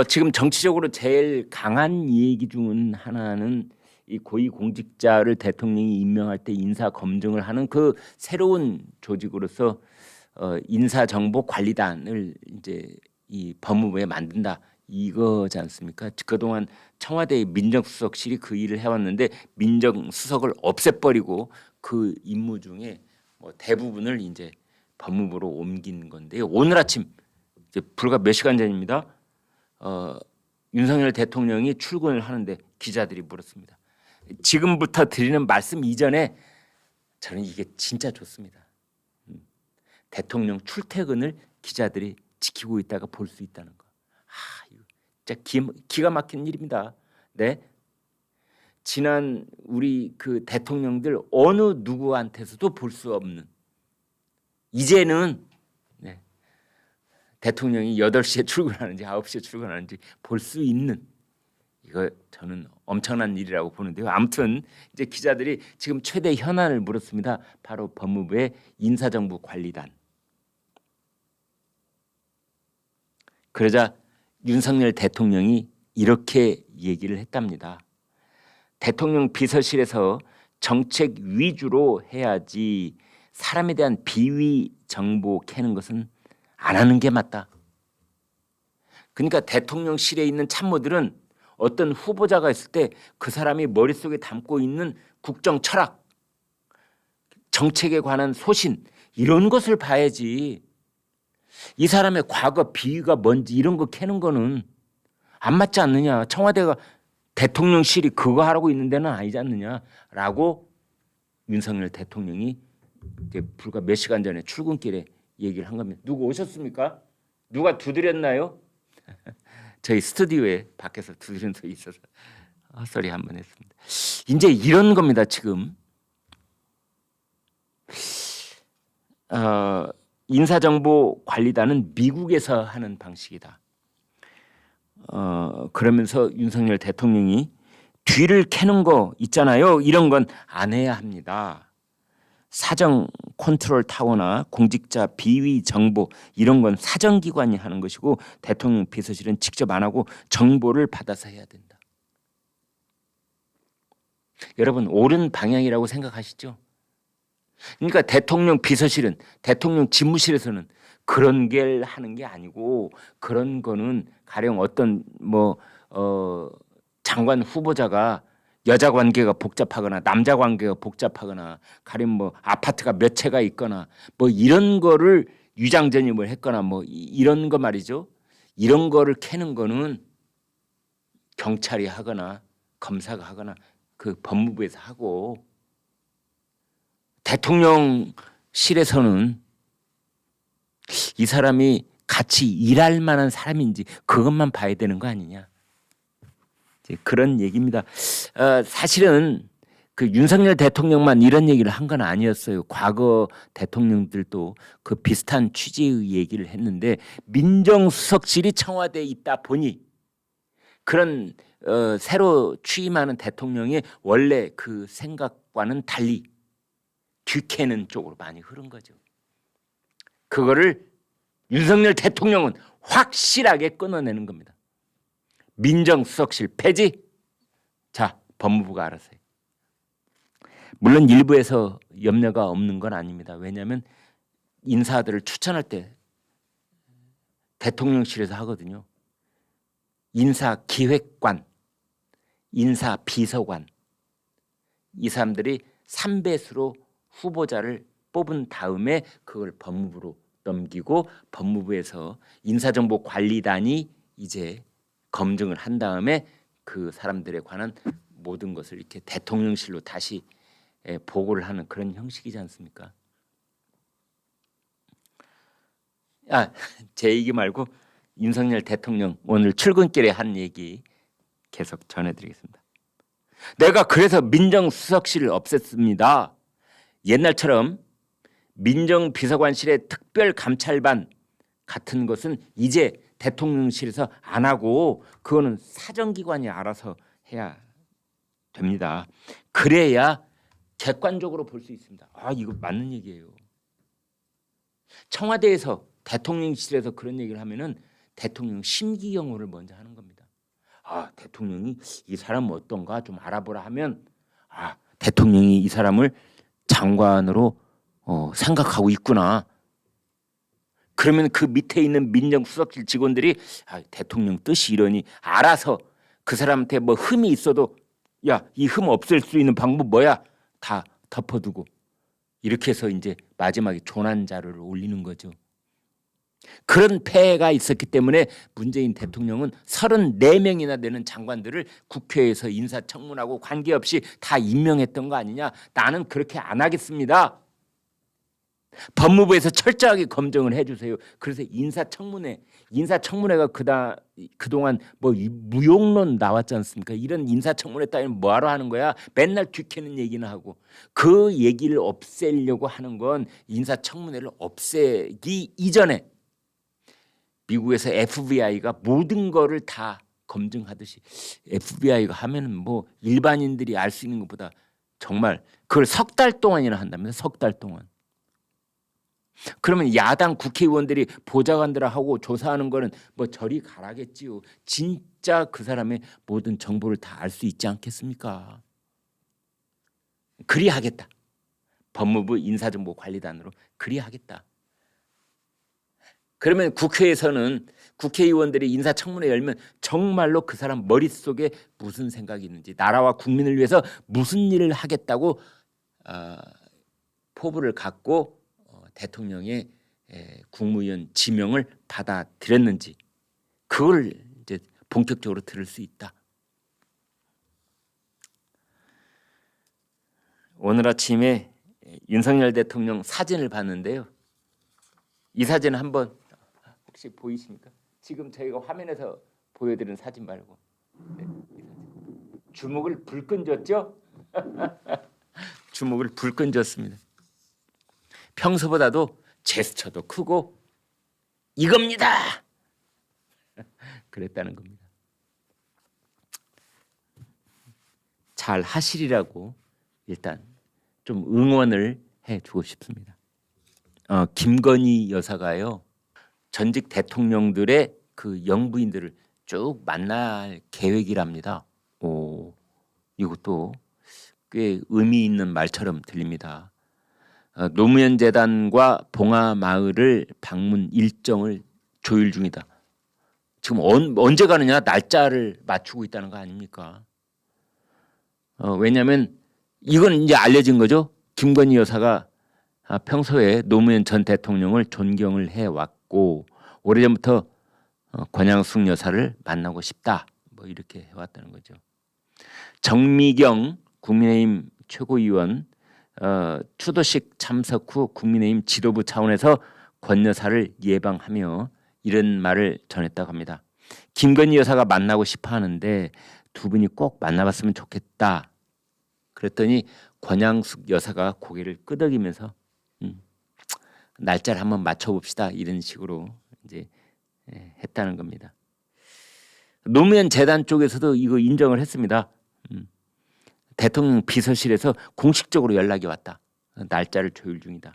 지금 정치적으로 제일 강한 얘기 중은 하나는 이 고위공직자를 대통령이 임명할 때 인사 검증을 하는 그 새로운 조직으로서 인사정보관리단을 이제 이 법무부에 만든다 이거지 않습니까? 그동안 청와대의 민정수석실이 그 일을 해왔는데 민정수석을 없애버리고 그 임무 중에 뭐 대부분을 이제 법무부로 옮긴 건데요. 오늘 아침 이제 불과 몇 시간 전입니다. 윤석열 대통령이 출근을 하는데 기자들이 물었습니다. 지금부터 드리는 말씀 이전에 저는 이게 진짜 좋습니다. 대통령 출퇴근을 기자들이 지키고 있다가 볼 수 있다는 거. 이거 진짜 기가 막힌 일입니다. 네. 지난 우리 그 대통령들 어느 누구한테서도 볼 수 없는 이제는 대통령이 8시에 출근하는지 9시에 출근하는지 볼 수 있는 이거 저는 엄청난 일이라고 보는데요. 아무튼 이제 기자들이 지금 최대 현안을 물었습니다. 바로 법무부의 인사정보관리단. 그러자 윤석열 대통령이 이렇게 얘기를 했답니다. 대통령 비서실에서 정책 위주로 해야지 사람에 대한 비위 정보 캐는 것은 안 하는 게 맞다. 그러니까 대통령실에 있는 참모들은 어떤 후보자가 있을 때 그 사람이 머릿속에 담고 있는 국정 철학, 정책에 관한 소신 이런 것을 봐야지 이 사람의 과거 비위가 뭔지 이런 거 캐는 거는 안 맞지 않느냐. 청와대가 대통령실이 그거 하라고 있는 데는 아니지 않느냐라고 윤석열 대통령이 이제 불과 몇 시간 전에 출근길에 얘기를 한 겁니다. 누구 오셨습니까? 누가 두드렸나요? 저희 스튜디오에 밖에서 두드린 소리 있어서 헛소리 한번 했습니다. 이제 이런 겁니다. 지금 인사정보관리단은 미국에서 하는 방식이다. 그러면서 윤석열 대통령이 뒤를 캐는 거 있잖아요. 이런 건 안 해야 합니다. 사정 컨트롤 타워나 공직자 비위 정보 이런 건 사정기관이 하는 것이고 대통령 비서실은 직접 안 하고 정보를 받아서 해야 된다. 여러분 옳은 방향이라고 생각하시죠? 그러니까 대통령 비서실은 대통령 집무실에서는 그런 게 하는 게 아니고 그런 거는 가령 어떤 장관 후보자가 여자 관계가 복잡하거나 남자 관계가 복잡하거나 가령 아파트가 몇 채가 있거나 이런 거를 위장전입을 했거나 이런 거 말이죠. 이런 거를 캐는 거는 경찰이 하거나 검사가 하거나 그 법무부에서 하고 대통령실에서는 이 사람이 같이 일할 만한 사람인지 그것만 봐야 되는 거 아니냐. 그런 얘기입니다. 사실은 그 윤석열 대통령만 이런 얘기를 한 건 아니었어요. 과거 대통령들도 그 비슷한 취지의 얘기를 했는데 민정수석실이 청와대에 있다 보니 그런 새로 취임하는 대통령의 원래 그 생각과는 달리 뒤캐는 쪽으로 많이 흐른 거죠. 그거를 윤석열 대통령은 확실하게 끊어내는 겁니다. 민정수석실 폐지. 자, 법무부가 알아서 해요. 물론 일부에서 염려가 없는 건 아닙니다. 왜냐하면 인사들을 추천할 때 대통령실에서 하거든요. 인사기획관, 인사비서관 이 사람들이 3배수로 후보자를 뽑은 다음에 그걸 법무부로 넘기고 법무부에서 인사정보관리단이 이제 검증을 한 다음에 그 사람들에 관한 모든 것을 이렇게 대통령실로 다시 보고를 하는 그런 형식이지 않습니까? 제 얘기 말고 윤석열 대통령 오늘 출근길에 한 얘기 계속 전해드리겠습니다. 내가 그래서 민정수석실을 없앴습니다. 옛날처럼 민정비서관실의 특별감찰반 같은 것은 이제 대통령실에서 안 하고 그거는 사정기관이 알아서 해야 됩니다. 그래야 객관적으로 볼 수 있습니다. 이거 맞는 얘기예요. 청와대에서 대통령실에서 그런 얘기를 하면은 대통령 심기경호를 먼저 하는 겁니다. 아, 대통령이 이 사람 어떤가 좀 알아보라 하면 아, 대통령이 이 사람을 장관으로 생각하고 있구나. 그러면 그 밑에 있는 민정수석실 직원들이 아, 대통령 뜻이 이러니 알아서 그 사람한테 뭐 흠이 있어도 야, 이 흠 없앨 수 있는 방법 뭐야? 다 덮어두고 이렇게 해서 이제 마지막에 조난 자료를 올리는 거죠. 그런 폐해가 있었기 때문에 문재인 대통령은 34명이나 되는 장관들을 국회에서 인사청문하고 관계없이 다 임명했던 거 아니냐. 나는 그렇게 안 하겠습니다. 법무부에서 철저하게 검증을 해주세요. 그래서 인사청문회가 그동안 뭐 무용론 나왔지 않습니까? 이런 인사청문회 따위는 뭐하러 하는 거야? 맨날 뒤캐는 얘기는 하고 그 얘기를 없애려고 하는 건 인사청문회를 없애기 이전에 미국에서 FBI가 모든 거를 다 검증하듯이 FBI가 하면은 뭐 일반인들이 알 수 있는 것보다 정말 그걸 석 달 동안이나 한답니다. 석 달 동안. 그러면 야당 국회의원들이 보좌관들하고 조사하는 거는 뭐 저리 가라겠지요. 진짜 그 사람의 모든 정보를 다 알 수 있지 않겠습니까? 그리 하겠다. 법무부 인사정보관리단으로 그리 하겠다. 그러면 국회에서는 국회의원들이 인사청문회 열면 정말로 그 사람 머릿속에 무슨 생각이 있는지 나라와 국민을 위해서 무슨 일을 하겠다고 포부를 갖고 대통령의 국무위원 지명을 받아들였는지 그걸 이제 본격적으로 들을 수 있다. 오늘 아침에 윤석열 대통령 사진을 봤는데요. 이 사진 한번 혹시 보이십니까? 지금 저희가 화면에서 보여드리는 사진 말고 네, 이 사진. 주먹을 불끈 쥐었죠? 주먹을 불끈 쥐었습니다. 평소보다도 제스처도 크고 이겁니다. 그랬다는 겁니다. 잘 하시리라고 일단 좀 응원을 해주고 싶습니다. 김건희 여사가요. 전직 대통령들의 그 영부인들을 쭉 만날 계획이랍니다. 이것도 꽤 의미 있는 말처럼 들립니다. 노무현 재단과 봉하마을을 방문 일정을 조율 중이다. 지금 언제 가느냐 날짜를 맞추고 있다는 거 아닙니까? 왜냐하면 이건 이제 알려진 거죠. 김건희 여사가 평소에 노무현 전 대통령을 존경을 해왔고 오래전부터 권양숙 여사를 만나고 싶다. 뭐 이렇게 해왔다는 거죠. 정미경 국민의힘 최고위원 추도식 참석 후 국민의힘 지도부 차원에서 권 여사를 예방하며 이런 말을 전했다고 합니다. 김건희 여사가 만나고 싶어 하는데 두 분이 꼭 만나봤으면 좋겠다. 그랬더니 권양숙 여사가 고개를 끄덕이면서 날짜를 한번 맞춰봅시다. 이런 식으로 이제 했다는 겁니다. 노무현 재단 쪽에서도 이거 인정을 했습니다. 대통령 비서실에서 공식적으로 연락이 왔다. 날짜를 조율 중이다.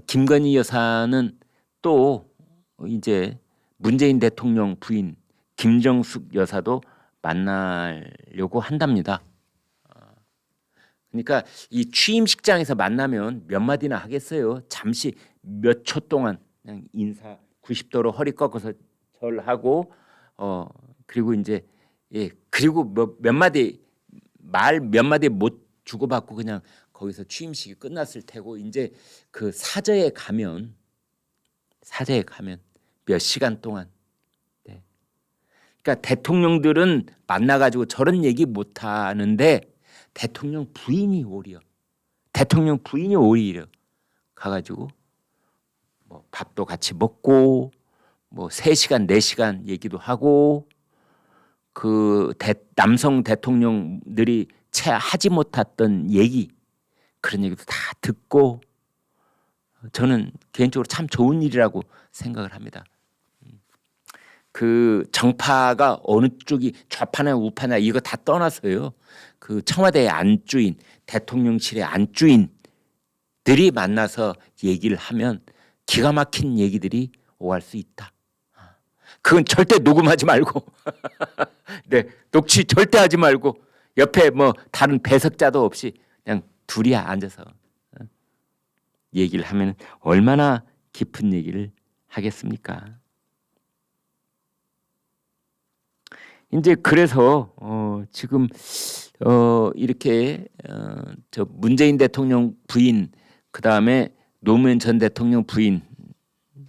김건희 여사는 또 이제 문재인 대통령 부인 김정숙 여사도 만나려고 한답니다. 그러니까 이 취임식장에서 만나면 몇 마디나 하겠어요. 잠시 몇 초 동안 그냥 인사 90도로 허리 꺾어서 절하고 그리고 이제 그리고 몇 마디 말 몇 마디 못 주고받고 그냥 거기서 취임식이 끝났을 테고 이제 그 사저에 가면 몇 시간 동안 그러니까 대통령들은 만나가지고 저런 얘기 못 하는데 대통령 부인이 오히려 가가지고 뭐 밥도 같이 먹고 뭐 3시간 4시간 얘기도 하고 그 남성 대통령들이 채 하지 못했던 얘기 그런 얘기도 다 듣고 저는 개인적으로 참 좋은 일이라고 생각을 합니다. 그 정파가 어느 쪽이 좌파나 우파나 이거 다 떠나서요. 그 청와대의 안주인, 대통령실의 안주인들이 만나서 얘기를 하면 기가 막힌 얘기들이 오할 수 있다. 그건 절대 녹음하지 말고 네, 녹취 절대 하지 말고 옆에 뭐 다른 배석자도 없이 그냥 둘이 앉아서 얘기를 하면 얼마나 깊은 얘기를 하겠습니까? 이제 그래서 지금 이렇게 저 문재인 대통령 부인, 그 다음에 노무현 전 대통령 부인,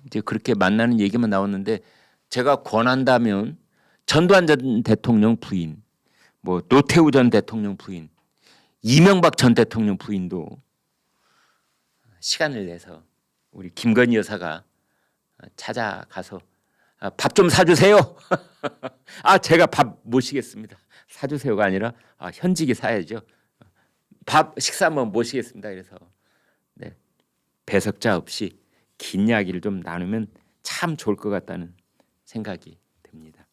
이제 그렇게 만나는 얘기만 나왔는데, 제가 권한다면 전두환 전 대통령 부인, 뭐 노태우 전 대통령 부인, 이명박 전 대통령 부인도 시간을 내서 우리 김건희 여사가 찾아가서 밥 좀 사주세요. 제가 밥 모시겠습니다. 사주세요가 아니라 현직이 사야죠. 밥 식사 한번 모시겠습니다. 그래서 네, 배석자 없이 긴 이야기를 좀 나누면 참 좋을 것 같다는 생각이 듭니다.